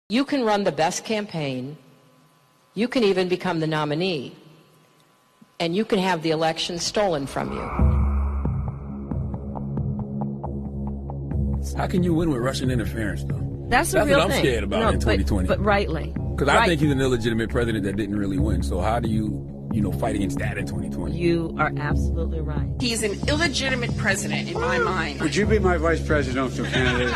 You can run the best campaign, you can even become the nominee, and you can have the election stolen from you. How can you win with Russian interference, though? That's a real what I'm thing. scared about in 2020. But rightly. Because I think he's an illegitimate president that didn't really win. So how do you fight against that in 2020? You are absolutely right. He's an illegitimate president in my mind. Would you be my vice presidential candidate?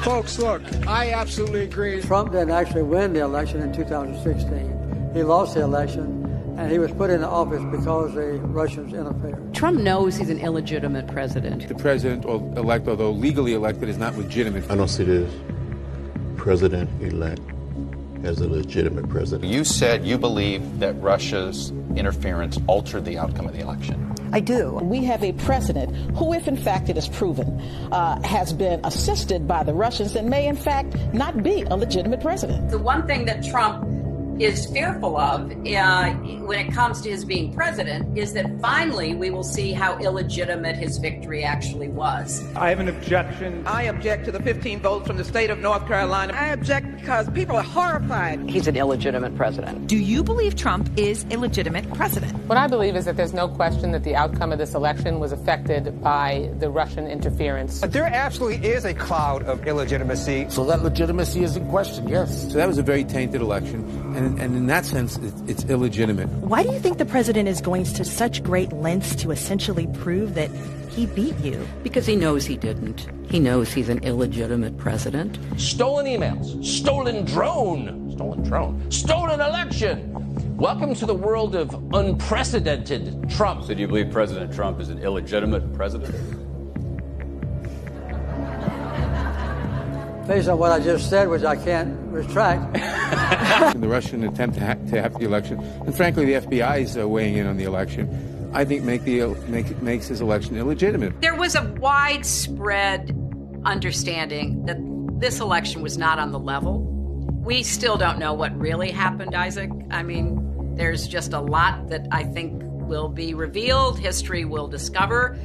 Folks, look, I absolutely agree. Trump didn't actually win the election in 2016. He lost the election, and he was put into office because the Russians interfered. Trump knows he's an illegitimate president. The president-elect, although legally elected, is not legitimate. I don't see this president-elect as a legitimate president. You said you believe that Russia's interference altered the outcome of the election. I do. We have a president who, if in fact it is proven, has been assisted by the Russians and may in fact not be a legitimate president. The one thing that Trump is fearful of when it comes to his being president is that finally we will see how illegitimate his victory actually was. I have an objection. I object to the 15 votes from the state of North Carolina. I object because people are horrified. He's an illegitimate president. Do you believe Trump is a legitimate president? What I believe is that there's no question that the outcome of this election was affected by the Russian interference. But there absolutely is a cloud of illegitimacy. So that legitimacy is in question, yes. So that was a very tainted election. And in that sense, it's illegitimate. Why do you think the president is going to such great lengths to essentially prove that he beat you? Because he knows he didn't. He knows he's an illegitimate president. Stolen emails, stolen drone, stolen election. Welcome to the world of unprecedented Trump. So do you believe President Trump is an illegitimate president? Based on what I just said, which I can't retract. The Russian attempt to have the election, and frankly, the FBI is weighing in on the election, I think makes his election illegitimate. There was a widespread understanding that this election was not on the level. We still don't know what really happened, Isaac. I mean, there's just a lot that I think will be revealed, history will discover,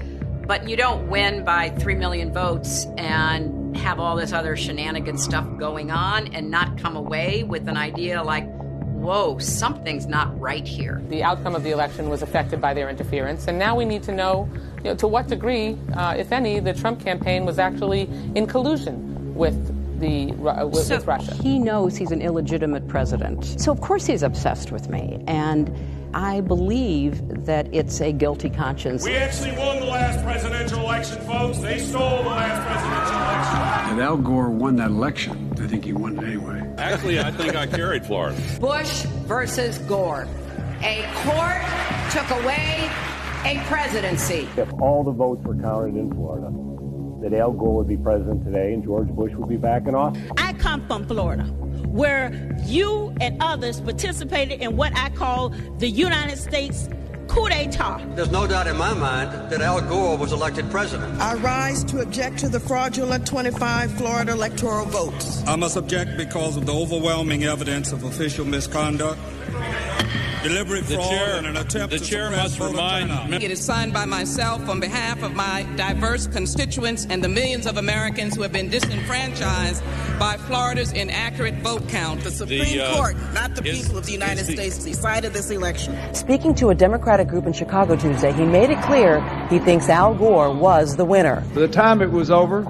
but you don't win by 3 million votes and have all this other shenanigan stuff going on and not come away with an idea like, whoa, something's not right here. The outcome of the election was affected by their interference, and now we need to know, to what degree, if any, the Trump campaign was actually in collusion with Russia. He knows he's an illegitimate president. So of course he's obsessed with me, and I believe that it's a guilty conscience. We actually won the last presidential election, folks. They stole the last presidential election. And Al Gore won that election. I think he won it anyway. Actually, I think I carried Florida. Bush versus Gore. A court took away a presidency. If all the votes were counted in Florida, that Al Gore would be president today and George Bush would be back in office. I come from Florida, where you and others participated in what I call the United States coup d'etat. There's no doubt in my mind that Al Gore was elected president. I rise to object to the fraudulent 25 Florida electoral votes. I must object because of the overwhelming evidence of official misconduct, deliberate fraud, and an attempt to suppress voter turnout. It is signed by myself on behalf of my diverse constituents and the millions of Americans who have been disenfranchised by Florida's inaccurate vote count. The Supreme Court, not the people of the United States, decided this election. Speaking to a Democratic group in Chicago Tuesday, he made it clear he thinks Al Gore was the winner. By the time it was over,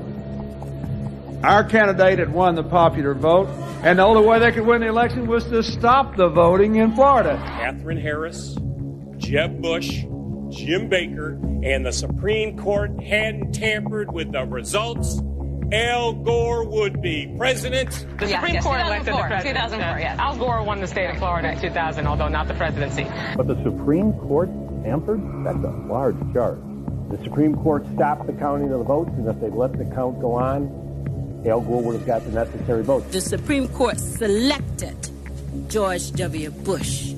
our candidate had won the popular vote, and the only way they could win the election was to stop the voting in Florida. Catherine Harris, Jeb Bush, Jim Baker, and the Supreme Court hadn't tampered with the results, Al Gore would be president. The Supreme Court elected the president. 2004, yes. Al Gore won the state of Florida in 2000, although not the presidency. But the Supreme Court tampered? That's a large charge. The Supreme Court stopped the counting of the votes, and if they'd let the count go on, Al Gore would have got the necessary votes. The Supreme Court selected George W. Bush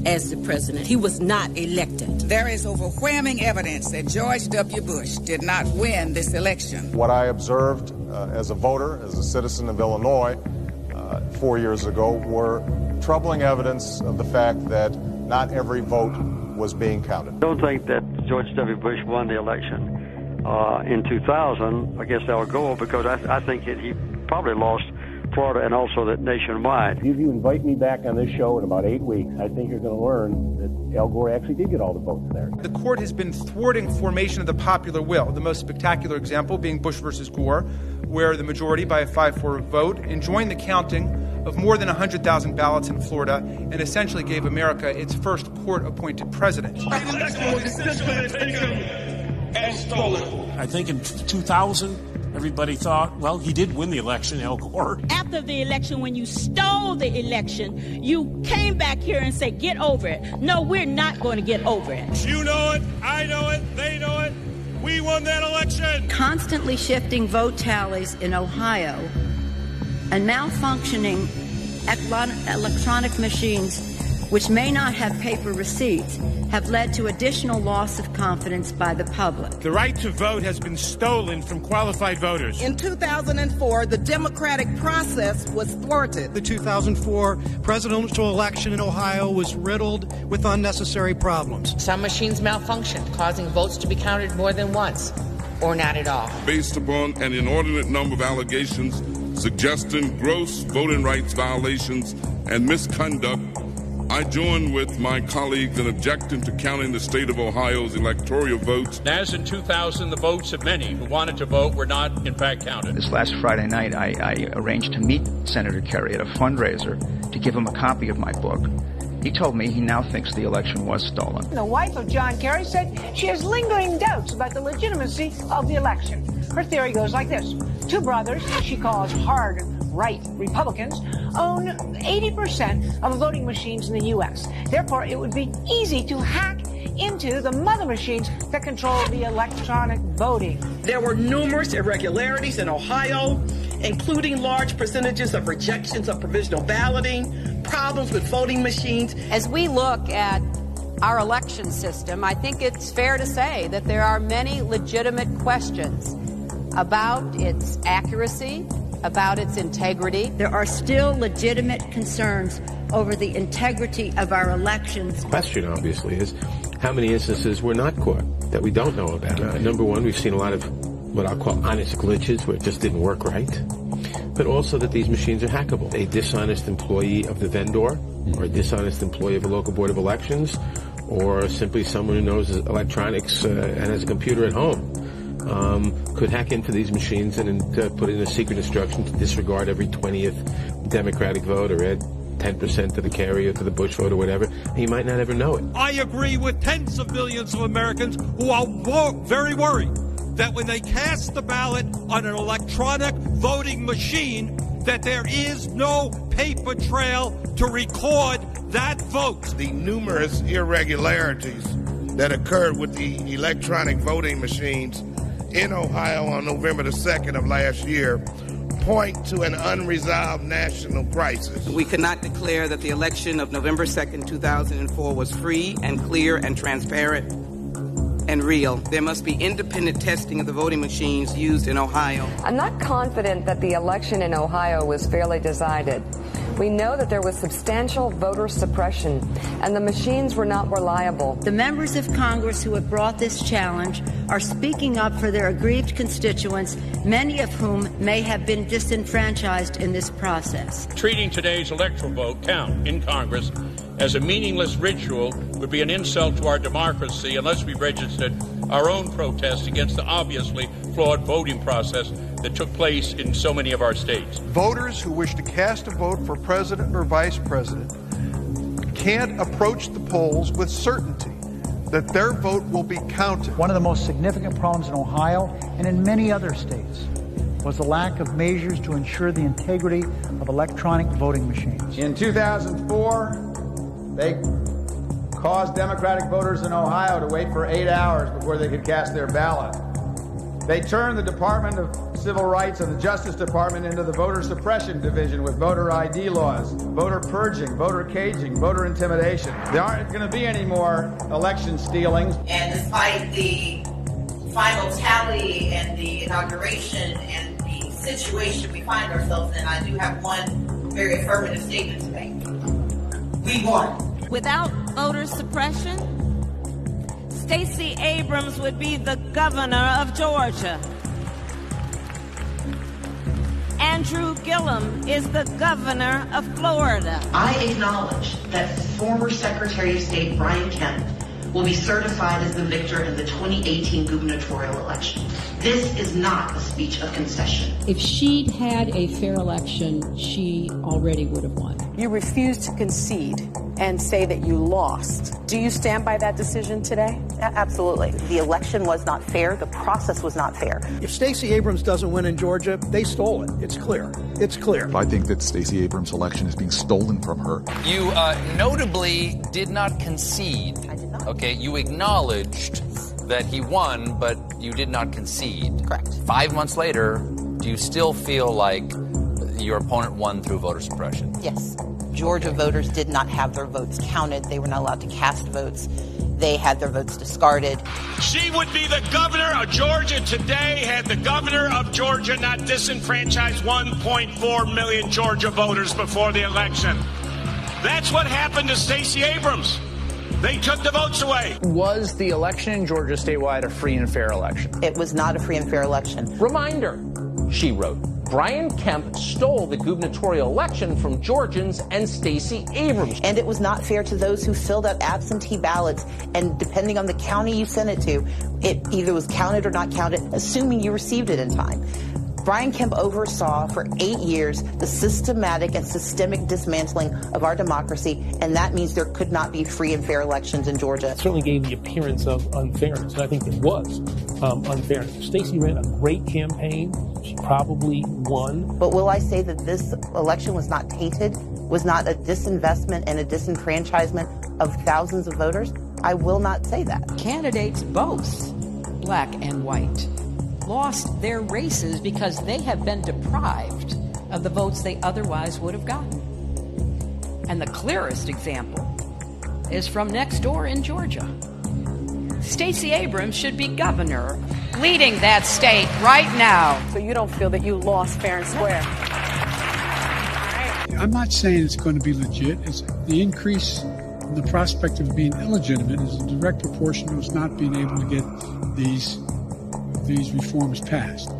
as the president. He was not elected. There is overwhelming evidence that George W. Bush did not win this election. What I observed as a voter, as a citizen of Illinois 4 years ago, were troubling evidence of the fact that not every vote was being counted. I don't think that George W. Bush won the election in 2000 against Al Gore because I think he probably lost Florida and also that nationwide. If you invite me back on this show in about 8 weeks, I think you're going to learn that Al Gore actually did get all the votes there. The court has been thwarting formation of the popular will, the most spectacular example being Bush versus Gore, where the majority, by a 5-4 vote, enjoined the counting of more than 100,000 ballots in Florida and essentially gave America its first court-appointed president. I think in 2000, everybody thought, well, he did win the election, Al Gore. After the election, when you stole the election, you came back here and said, get over it. No, we're not going to get over it. You know it, I know it, they know it. We won that election. Constantly shifting vote tallies in Ohio and malfunctioning electronic machines, which may not have paper receipts, have led to additional loss of confidence by the public. The right to vote has been stolen from qualified voters. In 2004, the democratic process was thwarted. The 2004 presidential election in Ohio was riddled with unnecessary problems. Some machines malfunctioned, causing votes to be counted more than once, or not at all. Based upon an inordinate number of allegations suggesting gross voting rights violations and misconduct, I join with my colleagues in objecting to counting the state of Ohio's electoral votes. As in 2000, the votes of many who wanted to vote were not, in fact, counted. This last Friday night, I arranged to meet Senator Kerry at a fundraiser to give him a copy of my book. He told me he now thinks the election was stolen. The wife of John Kerry said she has lingering doubts about the legitimacy of the election. Her theory goes like this. Two brothers, she calls hard right Republicans, own 80% of voting machines in the U.S. Therefore, it would be easy to hack into the mother machines that control the electronic voting. There were numerous irregularities in Ohio, including large percentages of rejections of provisional balloting, problems with voting machines. As we look at our election system, I think it's fair to say that there are many legitimate questions about its accuracy, about its integrity. There are still legitimate concerns over the integrity of our elections. The question, obviously, is how many instances were not caught that we don't know about. Number one, we've seen a lot of what I'll call honest glitches where it just didn't work right, but also that these machines are hackable. A dishonest employee of the vendor or a dishonest employee of a local board of elections or simply someone who knows electronics and has a computer at home could hack into these machines and put in a secret instruction to disregard every 20th Democratic vote or add 10% to the carry or to the Bush vote or whatever, and you might not ever know it. I agree with tens of millions of Americans who are very worried that when they cast the ballot on an electronic voting machine, that there is no paper trail to record that vote. The numerous irregularities that occurred with the electronic voting machines in Ohio on November the 2nd of last year point to an unresolved national crisis. We cannot declare that the election of November 2nd, 2004 was free and clear and transparent and real. There must be independent testing of the voting machines used in Ohio. I'm not confident that the election in Ohio was fairly decided. We know that there was substantial voter suppression, and the machines were not reliable. The members of Congress who have brought this challenge are speaking up for their aggrieved constituents, many of whom may have been disenfranchised in this process. Treating today's electoral vote count in Congress as a meaningless ritual would be an insult to our democracy unless we registered our own protest against the obviously flawed voting process that took place in so many of our states. Voters who wish to cast a vote for president or vice president can't approach the polls with certainty that their vote will be counted. One of the most significant problems in Ohio and in many other states was the lack of measures to ensure the integrity of electronic voting machines. In 2004, they caused Democratic voters in Ohio to wait for 8 hours before they could cast their ballot. They turned the Department of Civil Rights and the Justice Department into the voter suppression division with voter ID laws, voter purging, voter caging, voter intimidation. There aren't going to be any more election stealings. And despite the final tally and the inauguration and the situation we find ourselves in, I do have one very affirmative statement to make. We won. Without voter suppression, Stacey Abrams would be the governor of Georgia. And Andrew Gillum is the governor of Florida. I acknowledge that former Secretary of State Brian Kemp will be certified as the victor in the 2018 gubernatorial election. This is not a speech of concession. If she'd had a fair election, she already would have won. You refused to concede and say that you lost. Do you stand by that decision today? Absolutely. The election was not fair. The process was not fair. If Stacey Abrams doesn't win in Georgia, they stole it. It's clear. It's clear. I think that Stacey Abrams' election is being stolen from her. You notably did not concede. I did not. Okay, you acknowledged that he won, but you did not concede. Correct. 5 months later, do you still feel like your opponent won through voter suppression? Yes. Georgia voters did not have their votes counted. They were not allowed to cast votes. They had their votes discarded. She would be the governor of Georgia today had the governor of Georgia not disenfranchised 1.4 million Georgia voters before the election. That's what happened to Stacey Abrams. They took the votes away. Was the election in Georgia statewide a free and fair election? It was not a free and fair election. Reminder, she wrote, Brian Kemp stole the gubernatorial election from Georgians and Stacey Abrams. And it was not fair to those who filled out absentee ballots, and depending on the county you sent it to, it either was counted or not counted, assuming you received it in time. Brian Kemp oversaw for 8 years the systematic and systemic dismantling of our democracy, and that means there could not be free and fair elections in Georgia. It certainly gave the appearance of unfairness, and I think it was unfairness. Stacey ran a great campaign. She probably won. But will I say that this election was not tainted, was not a disinvestment and a disenfranchisement of thousands of voters? I will not say that. Candidates, both black and white, lost their races because they have been deprived of the votes they otherwise would have gotten. And the clearest example is from next door in Georgia. Stacey Abrams should be governor, leading that state right now. So you don't feel that you lost fair and square? I'm not saying it's going to be legit. It's the increase in the prospect of being illegitimate is a direct proportion to us not being able to get these reforms passed.